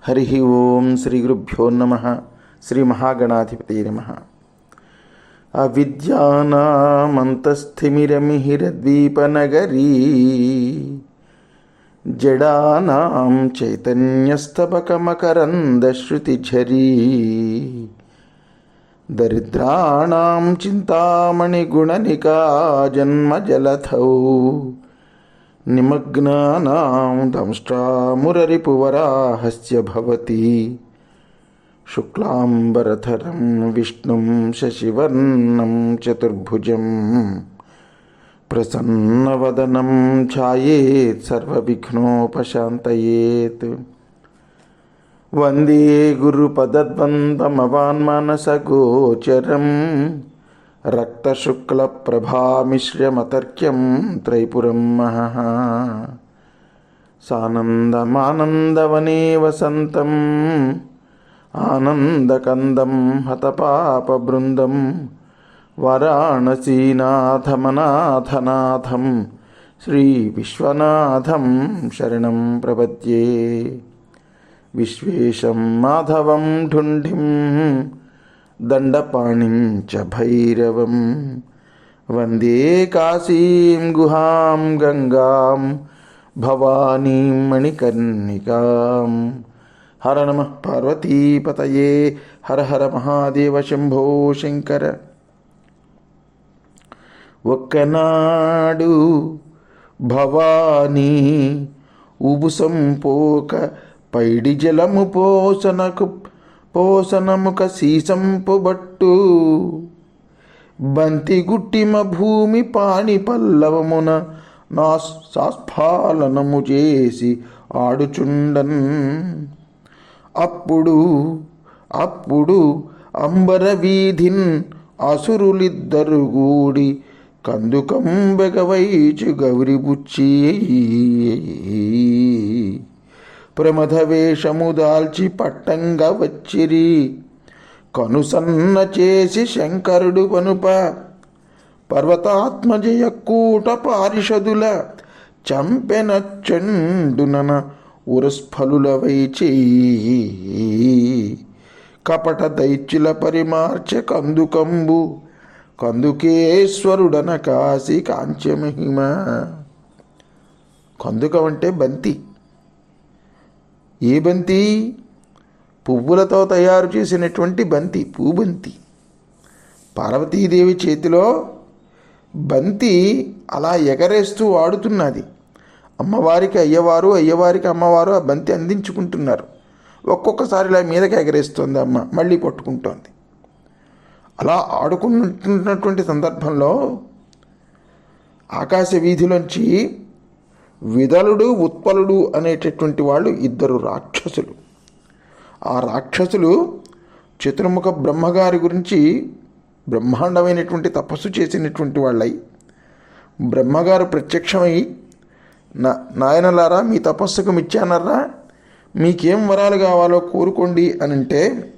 హరి ఓం శ్రీ గురుభ్యో నమ. శ్రీ మహాగణాధిపతయే నమః. అవిద్యానామంతస్థిమిరమిహిరద్వీపనగరీ జడానాం చైతన్యస్తబకమకరందశ్రుతిఝరీ దరిద్రాణాం చింతామణిగుణనికా జన్మజలధౌ నిమగ్నానాం దంష్ట్రామురరిపువరాహస్య భవతి శుక్లాంబరధరం విష్ణుం శశివర్ణం చతుర్భుజం ప్రసన్నవదనం ఛాయేత్ సర్వవిఘ్నోపశాంతయేత్. వందే గురుపదద్వంద్వమవాన్మానసగోచరం రక్తశుక్లప్రభామిశ్రమతర్క్యం త్రైపురం మహః. సానందమానందవనే వసంతం ఆనందకందం హతపాపబృందం వారాణసీనాథమనాథనాథం శ్రీ విశ్వనాథం శరణం ప్రపద్యే. విశ్వేశం మాధవం ఢుంఢిం దండపాణిం చ భైరవం వందే కాశీం గుహాం గంగాం భవానీం మణికర్ణికాం. హర నమః పార్వతీపతయే. హర హర మహాదేవ శంభో శంకర. ఒక్కనాడు భవానీ ఉబుసంపోక పైడి జలము పోసనముక సీసంపు బట్టు బంతి గుట్టిమ భూమి పాణి పల్లవమున నా సాస్ఫాలనము చేసి ఆడుచుండన్. అప్పుడు అంబర వీధిన్ అసురులిద్దరు గూడి కందుకంబెగవైచు గౌరిబుచ్చి ప్రమథ వేషము దాల్చి పట్టంగా వచ్చిరి. కనుసన్న చేసి శంకరుడు పనుప పర్వతాత్మజయ కూట పారిషదుల చంపెన చెండునన ఉరస్ఫలుల వైచి కపట దైత్యుల పరిమార్చ కందుకంబు కందుకేశ్వరుడన కాశీ కాంచమహిమ. కందుకం అంటే బంతి. ఏ బంతి? పువ్వులతో తయారు చేసినటువంటి బంతి, పూబంతి. పార్వతీదేవి చేతిలో బంతి అలా ఎగరేస్తూ ఆడుతున్నది. అమ్మవారికి అయ్యవారు, అయ్యవారికి అమ్మవారు ఆ బంతి అందించుకుంటున్నారు. ఒక్కొక్కసారి ఇలా మీదకి ఎగరేస్తుంది అమ్మ, మళ్ళీ పట్టుకుంటోంది. అలా ఆడుకుంటున్నటువంటి సందర్భంలో ఆకాశ వీధిలోంచి విదలుడు ఉత్పలుడు అనేటటువంటి వాళ్ళు ఇద్దరు రాక్షసులు. ఆ రాక్షసులు చతుర్ముఖ బ్రహ్మగారి గురించి బ్రహ్మాండమైనటువంటి తపస్సు చేసినటువంటి వాళ్ళై బ్రహ్మగారు ప్రత్యక్షమై, నాయనలారా మీ తపస్సుకు మిచ్చానర్రా, మీకేం వరాలు కావాలో కోరుకోండి అని అంటే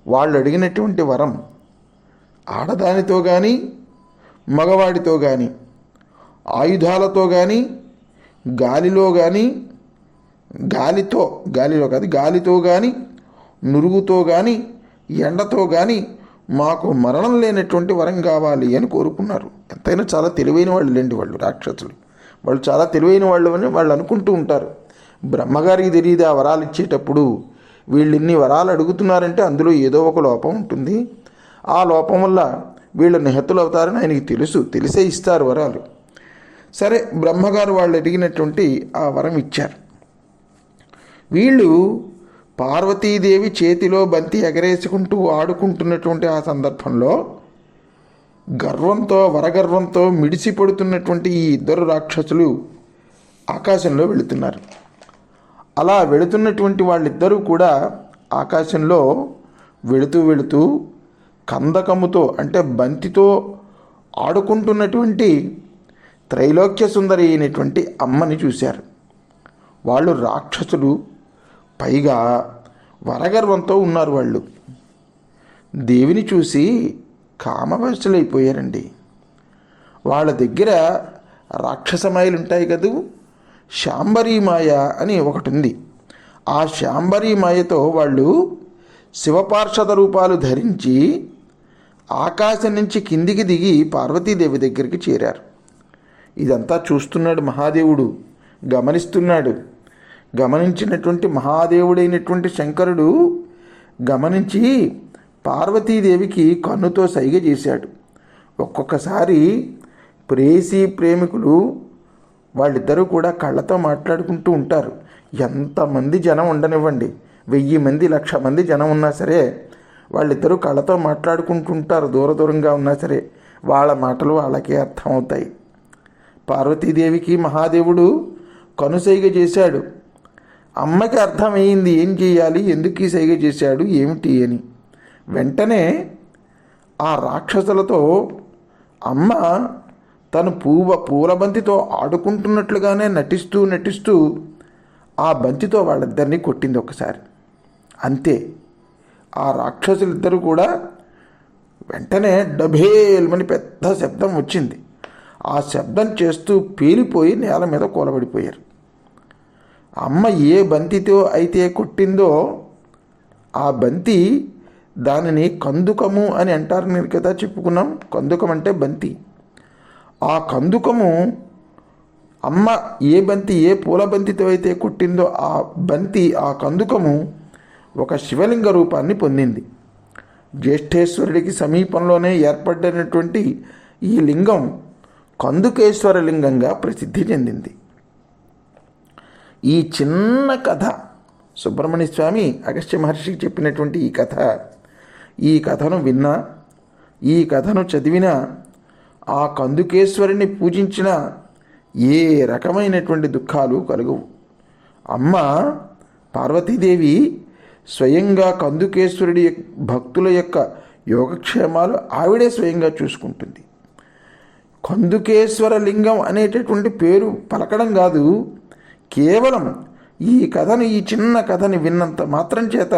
వాళ్ళు అడిగినటువంటి వరం ఆడదానితో కానీ మగవాడితో కానీ ఆయుధాలతో కానీ గాలిలో కానీ గాలితో కానీ నురుగుతో కానీ ఎండతో కానీ మాకు మరణం లేనటువంటి వరం కావాలి అని కోరుకున్నారు. ఎంతైనా చాలా తెలివైన వాళ్ళు లేండి వాళ్ళు, రాక్షసులు. వాళ్ళు చాలా తెలివైన వాళ్ళు అని వాళ్ళు అనుకుంటూ ఉంటారు. బ్రహ్మగారికి తెలియదు ఆ వరాలు ఇచ్చేటప్పుడు వీళ్ళు ఇన్ని వరాలు అడుగుతున్నారంటే అందులో ఏదో ఒక లోపం ఉంటుంది. ఆ లోపం వల్ల వీళ్ళు నిహతులు అవుతారని ఆయనకి తెలిసే ఇస్తారు వరాలు. సరే, బ్రహ్మగారు వాళ్ళు అడిగినటువంటి ఆ వరం ఇచ్చారు. వీళ్ళు పార్వతీదేవి చేతిలో బంతి ఎగరేసుకుంటూ ఆడుకుంటున్నటువంటి ఆ సందర్భంలో వరగర్వంతో మిడిసిపడుతున్నటువంటి ఈ ఇద్దరు రాక్షసులు ఆకాశంలో వెళుతున్నారు. అలా వెళుతున్నటువంటి వాళ్ళిద్దరూ కూడా ఆకాశంలో వెళుతూ కందకముతో అంటే బంతితో ఆడుకుంటున్నటువంటి త్రైలోక్య సుందరి అయినటువంటి అమ్మని చూశారు. వాళ్ళు రాక్షసులు, పైగా వరగర్వంతో ఉన్నారు. వాళ్ళు దేవిని చూసి కామవశులైపోయారండి. వాళ్ళ దగ్గర రాక్షసమాయలు ఉంటాయి కదూ, శాంబరీ మాయ అని ఒకటి ఉంది. ఆ శాంబరీ మాయతో వాళ్ళు శివపార్షద రూపాలు ధరించి ఆకాశం నుంచి కిందికి దిగి పార్వతీదేవి దగ్గరికి చేరారు. ఇదంతా చూస్తున్నాడు మహాదేవుడు, గమనిస్తున్నాడు. గమనించినటువంటి మహాదేవుడైనటువంటి శంకరుడు గమనించి పార్వతీదేవికి కన్నుతో సైగ చేశాడు. ఒక్కొక్కసారి ప్రేయసీ ప్రేమికులు వాళ్ళిద్దరూ కూడా కళ్ళతో మాట్లాడుకుంటూ ఉంటారు. ఎంతమంది జనం ఉండనివ్వండి, 1000 మంది 1,00,000 మంది జనం ఉన్నా సరే వాళ్ళిద్దరూ కళ్ళతో మాట్లాడుకుంటుంటారు. దూరంగా ఉన్నా సరే వాళ్ళ మాటలు వాళ్ళకే అర్థమవుతాయి. పార్వతీదేవికి మహాదేవుడు కనుసైగ చేశాడు. అమ్మకి అర్థమైంది ఏం చేయాలి, ఎందుకు ఈ సైగ చేశాడు ఏమిటి అని. వెంటనే ఆ రాక్షసులతో అమ్మ తను పూల బంతితో ఆడుకుంటున్నట్లుగానే నటిస్తూ ఆ బంతితో వాళ్ళిద్దరినీ కొట్టింది ఒకసారి. అంతే. ఆ రాక్షసులిద్దరూ కూడా వెంటనే డభేల్మని పెద్ద శబ్దం వచ్చింది. ఆ శబ్దం చేస్తూ పేలిపోయి నేల మీద కూలబడిపోయారు. అమ్మ ఏ బంతితో అయితే కొట్టిందో ఆ బంతి, దానిని కందుకము అని అంటారు మీరు కదా, చెప్పుకున్నాం. కందుకం అంటే బంతి. ఆ కందుకము అమ్మ ఏ పూల బంతితో అయితే కొట్టిందో ఆ బంతి, ఆ కందుకము ఒక శివలింగ రూపాన్ని పొందింది. జ్యేష్ఠేశ్వరుడికి సమీపంలోనే ఏర్పడినటువంటి ఈ లింగం కందుకేశ్వర లింగంగా ప్రసిద్ధి చెందింది. ఈ చిన్న కథ సుబ్రహ్మణ్య స్వామి అగస్త్య మహర్షికి చెప్పినటువంటి ఈ కథను విన్నా, ఈ కథను చదివినా, ఆ కందుకేశ్వరుని పూజించిన ఏ రకమైనటువంటి దుఃఖాలు కలుగవు. అమ్మ పార్వతీదేవి స్వయంగా కందుకేశ్వరుడి భక్తుల యొక్క యోగక్షేమాలు ఆవిడే స్వయంగా చూసుకుంటుంది. కందుకేశ్వర లింగం అనేటటువంటి పేరు పలకడం కాదు, కేవలం ఈ చిన్న కథని విన్నంత మాత్రం చేత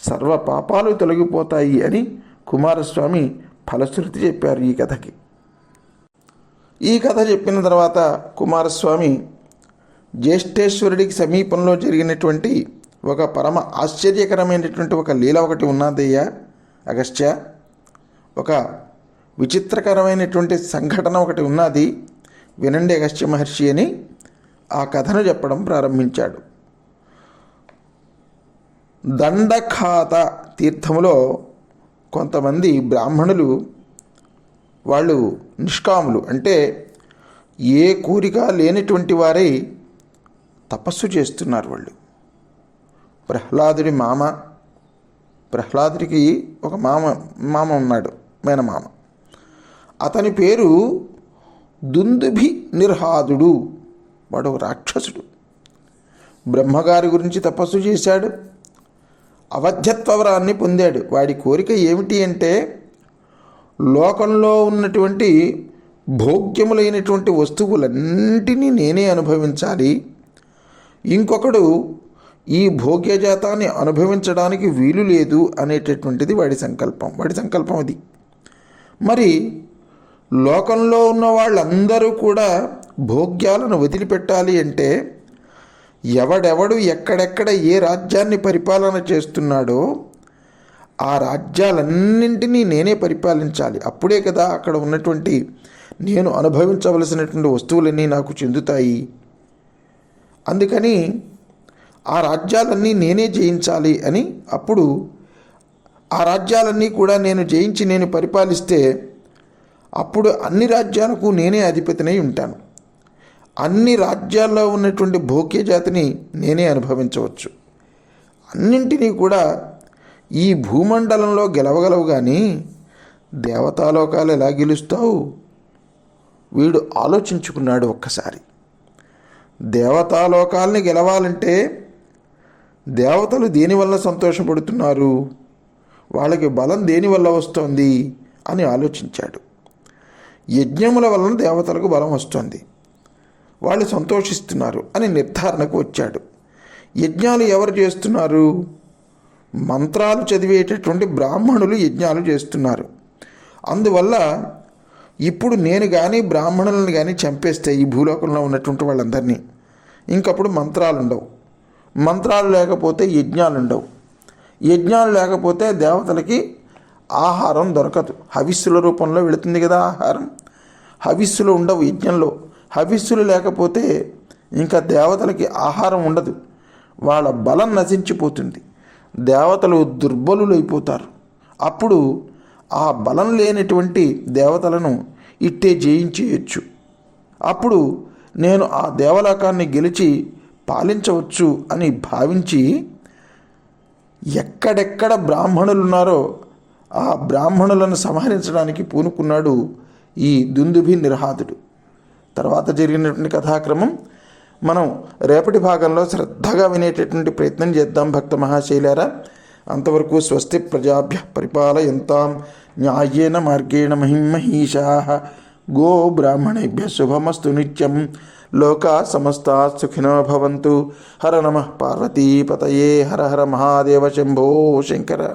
సర్వ పాపాలు తొలగిపోతాయి అని కుమారస్వామి ఫలశ్రుతి చెప్పారు ఈ కథకి. ఈ కథ చెప్పిన తర్వాత కుమారస్వామి జ్యేష్ఠేశ్వరుడికి సమీపంలో జరిగినటువంటి ఒక పరమ ఆశ్చర్యకరమైనటువంటి ఒక లీల ఒకటి ఉన్నదయ్యా అగస్త్య, ఒక విచిత్రకరమైనటువంటి సంఘటన ఒకటి ఉన్నది, వినండి అగస్త్య మహర్షి అని ఆ కథను చెప్పడం ప్రారంభించాడు. దండఖాత తీర్థములో కొంతమంది బ్రాహ్మణులు, వాళ్ళు నిష్కాములు, అంటే ఏ కోరిక లేనటువంటి వారై తపస్సు చేస్తున్నారు. వాళ్ళు ప్రహ్లాదుడి మామ, ప్రహ్లాదుడికి ఒక మామ ఉన్నాడు, మేనమామ. అతని పేరు దుందుభి నిర్హాదుడు. వాడు ఒక రాక్షసుడు. బ్రహ్మగారి గురించి తపస్సు చేశాడు, అవధ్యత్వవరాన్ని పొందాడు. వాడి కోరిక ఏమిటి అంటే లోకంలో ఉన్నటువంటి భోగ్యములైనటువంటి వస్తువులన్నింటినీ నేనే అనుభవించాలి, ఇంకొకడు ఈ భోగ్యజాతాన్ని అనుభవించడానికి వీలు లేదు అనేటటువంటిది వాడి సంకల్పం అది. మరి లోకంలో ఉన్న వాళ్ళందరూ కూడా భోగ్యాలను వదిలిపెట్టాలి అంటే ఎవడెవడు ఎక్కడెక్కడ ఏ రాజ్యాన్ని పరిపాలన చేస్తున్నాడో ఆ రాజ్యాలన్నింటినీ నేనే పరిపాలించాలి. అప్పుడే కదా అక్కడ ఉన్నటువంటి నేను అనుభవించవలసినటువంటి వస్తువులన్నీ నాకు చెందుతాయి. అందుకని ఆ రాజ్యాలన్నీ నేనే జయించాలి అని, అప్పుడు ఆ రాజ్యాలన్నీ కూడా నేను జయించి నేను పరిపాలిస్తే అప్పుడు అన్ని రాజ్యాలకు నేనే అధిపతినై ఉంటాను. అన్ని రాజ్యాల్లో ఉన్నటువంటి భోగ్యజాతిని నేనే అనుభవించవచ్చు. అన్నింటినీ కూడా ఈ భూమండలంలో గెలవగలవు, కానీ దేవతాలోకాలు ఎలా గెలుస్తావు? వీడు ఆలోచించుకున్నాడు ఒక్కసారి. దేవతాలోకాల్ని గెలవాలంటే దేవతలు దేనివల్ల సంతోషపడుతున్నారు, వాళ్ళకి బలం దేనివల్ల వస్తుంది అని ఆలోచించాడు. యజ్ఞముల వలన దేవతలకు బలం వస్తుంది, వాళ్ళు సంతోషిస్తున్నారు అని నిర్ధారణకు వచ్చాడు. యజ్ఞాలు ఎవరు చేస్తున్నారు? మంత్రాలు చదివేటటువంటి బ్రాహ్మణులు యజ్ఞాలు చేస్తున్నారు. అందువల్ల ఇప్పుడు నేను కానీ బ్రాహ్మణులను కానీ చంపేస్తే ఈ భూలోకంలో ఉన్నటువంటి వాళ్ళందరినీ, ఇంకప్పుడు మంత్రాలు ఉండవు. మంత్రాలు లేకపోతే యజ్ఞాలు ఉండవు. యజ్ఞాలు లేకపోతే దేవతలకి ఆహారం దొరకదు. హవిస్సుల రూపంలో వెళుతుంది కదా ఆహారం. హవిస్సులు ఉండవు యజ్ఞంలో. హవిస్సులు లేకపోతే ఇంకా దేవతలకి ఆహారం ఉండదు. వాళ్ళ బలం నశించిపోతుంది. దేవతలు దుర్బలులైపోతారు. అప్పుడు ఆ బలం లేనటువంటి దేవతలను ఇట్టే జయించేయచ్చు. అప్పుడు నేను ఆ దేవలోకాన్ని గెలిచి పాలించవచ్చు అని భావించి ఎక్కడెక్కడ బ్రాహ్మణులు ఉన్నారో ఆ బ్రాహ్మణులను సంహరించడానికి పూనుకున్నాడు ఈ దుందుభి నిర్హాదుడు. తర్వాత జరిగినటువంటి కథాక్రమం మనం రేపటి భాగంలో శ్రద్ధగా వినేటటువంటి ప్రయత్నం చేద్దాం భక్త మహాశైలారా. అంతవరకు స్వస్తి ప్రజాభ్య పరిపాలయంతాం న్యాయేన మార్గేణ మహిమహీషాః గో బ్రాహ్మణేభ్య శుభమస్తు నిత్యం. లోకా సమస్తా సుఖినో భవంతు. హర నమః పార్వతీపతయే. హర హర మహాదేవ శంభో శంకర.